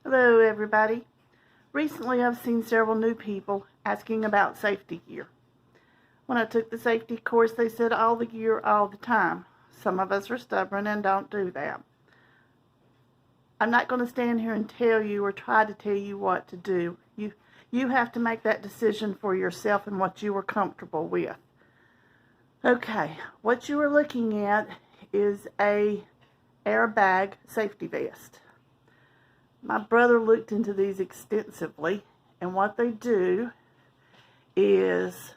Hello everybody. Recently I've seen several new people asking about safety gear. When I took the safety course they said all the gear all the time. Some of us are stubborn and don't do that. I'm not going to stand here and tell you or try to tell you what to do. You have to make that decision for yourself and what you are comfortable with. Okay, what you are looking at is a airbag safety vest. My brother looked into these extensively, and what they do is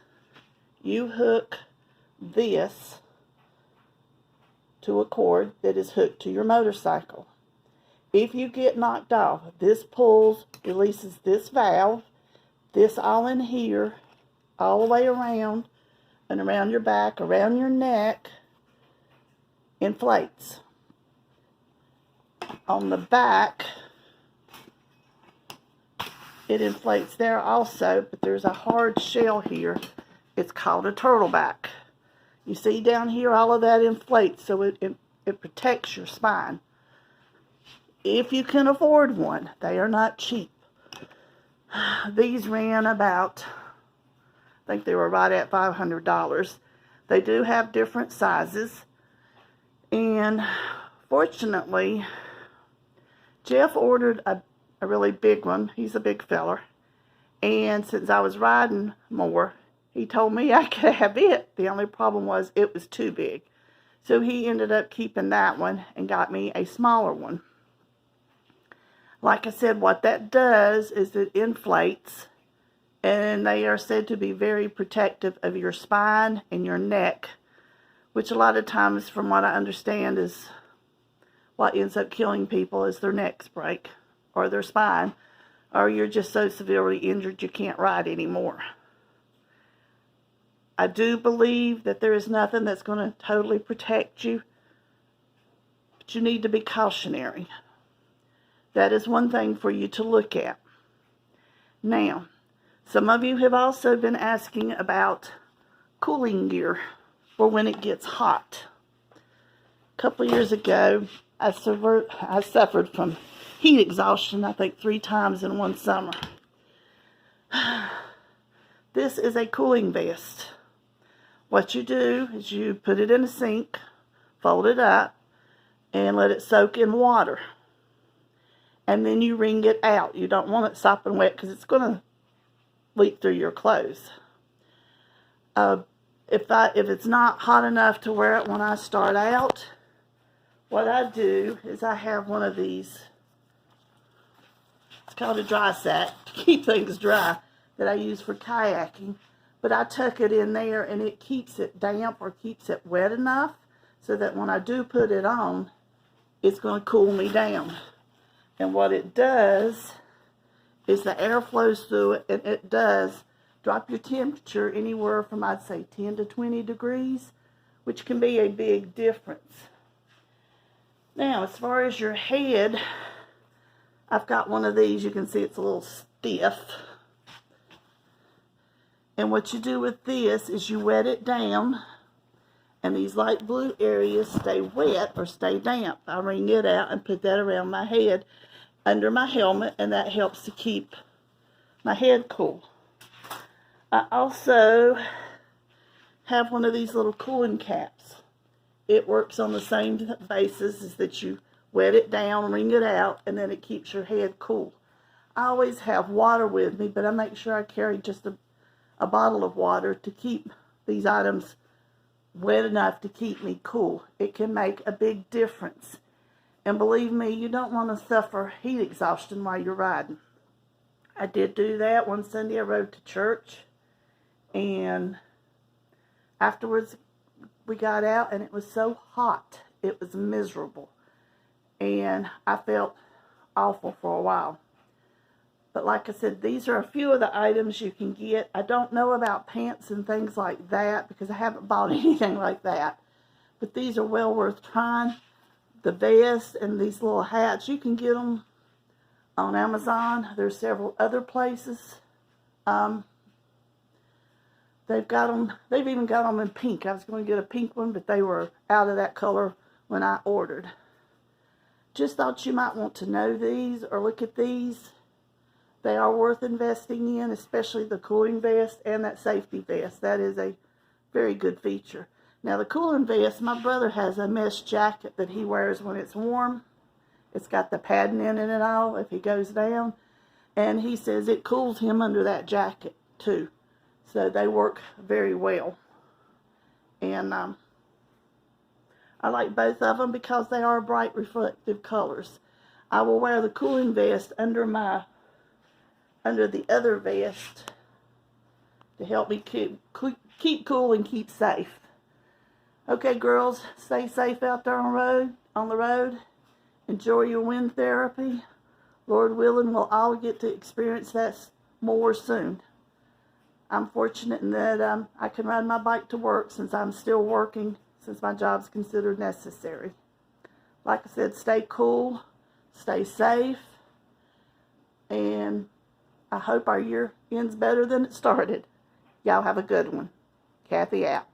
you hook this to a cord that is hooked to your motorcycle. If you get knocked off, this pulls, releases this valve, this all in here, all the way around and around your back, around your neck, inflates. On the back, it inflates there also, but there's a hard shell here. It's called a turtleback. You see down here, all of that inflates, so it protects your spine. If you can afford one, they are not cheap. These ran about, I think they were right at $500. They do have different sizes, and fortunately, Jeff ordered a really big one. He's a big feller. And since I was riding more, he told me I could have it. The only problem was it was too big. So he ended up keeping that one and got me a smaller one. Like I said, what that does is it inflates, and they are said to be very protective of your spine and your neck, which a lot of times, from what I understand, is what ends up killing people is their necks break, or their spine, or you're just so severely injured you can't ride anymore. I do believe that there is nothing that's going to totally protect you, but you need to be cautionary. That is one thing for you to look at. Now, some of you have also been asking about cooling gear for when it gets hot. A couple years ago, I suffered from heat exhaustion, I think 3 times in one summer. This is a cooling vest. What you do is you put it in a sink, fold it up, and let it soak in water. And then you wring it out. You don't want it sopping wet because it's going to leak through your clothes. If it's not hot enough to wear it when I start out, what I do is I have one of these. It's called a dry sack to keep things dry that I use for kayaking. But I tuck it in there and it keeps it damp or keeps it wet enough so that when I do put it on, it's going to cool me down. And what it does is the air flows through it, and it does drop your temperature anywhere from, I'd say, 10 to 20 degrees, which can be a big difference. Now, as far as your head, I've got one of these. You can see it's a little stiff. And what you do with this is you wet it down, and these light blue areas stay wet or stay damp. I wring it out and put that around my head under my helmet, and that helps to keep my head cool. I also have one of these little cooling caps. It works on the same basis as that you wet it down, wring it out, and then it keeps your head cool. I always have water with me, but I make sure I carry just a bottle of water to keep these items wet enough to keep me cool. It can make a big difference. And believe me, you don't want to suffer heat exhaustion while you're riding. I did do that one Sunday. I rode to church, and afterwards we got out and it was so hot. It was miserable. And I felt awful for a while. But like I said, these are a few of the items you can get. I don't know about pants and things like that because I haven't bought anything like that. But these are well worth trying. The vest and these little hats, you can get them on Amazon. There's several other places. They've even got them in pink. I was going to get a pink one, but they were out of that color when I ordered. just thought you might want to know these or look at these. They are worth investing in, especially the cooling vest and that safety vest. That is a very good feature. Now the cooling vest, my brother has a mesh jacket that he wears when it's warm. It's got the padding in it and all if he goes down. And he says it cools him under that jacket too. So they work very well. And I like both of them because they are bright reflective colors. I will wear the cooling vest under the other vest to help me keep cool and keep safe. Okay, girls, stay safe out there on the road. Enjoy your wind therapy. Lord willing, we'll all get to experience that more soon. I'm fortunate in that I can ride my bike to work since I'm still working, since my job's considered necessary. Like I said, stay cool, stay safe, and I hope our year ends better than it started. Y'all have a good one. Kathy out.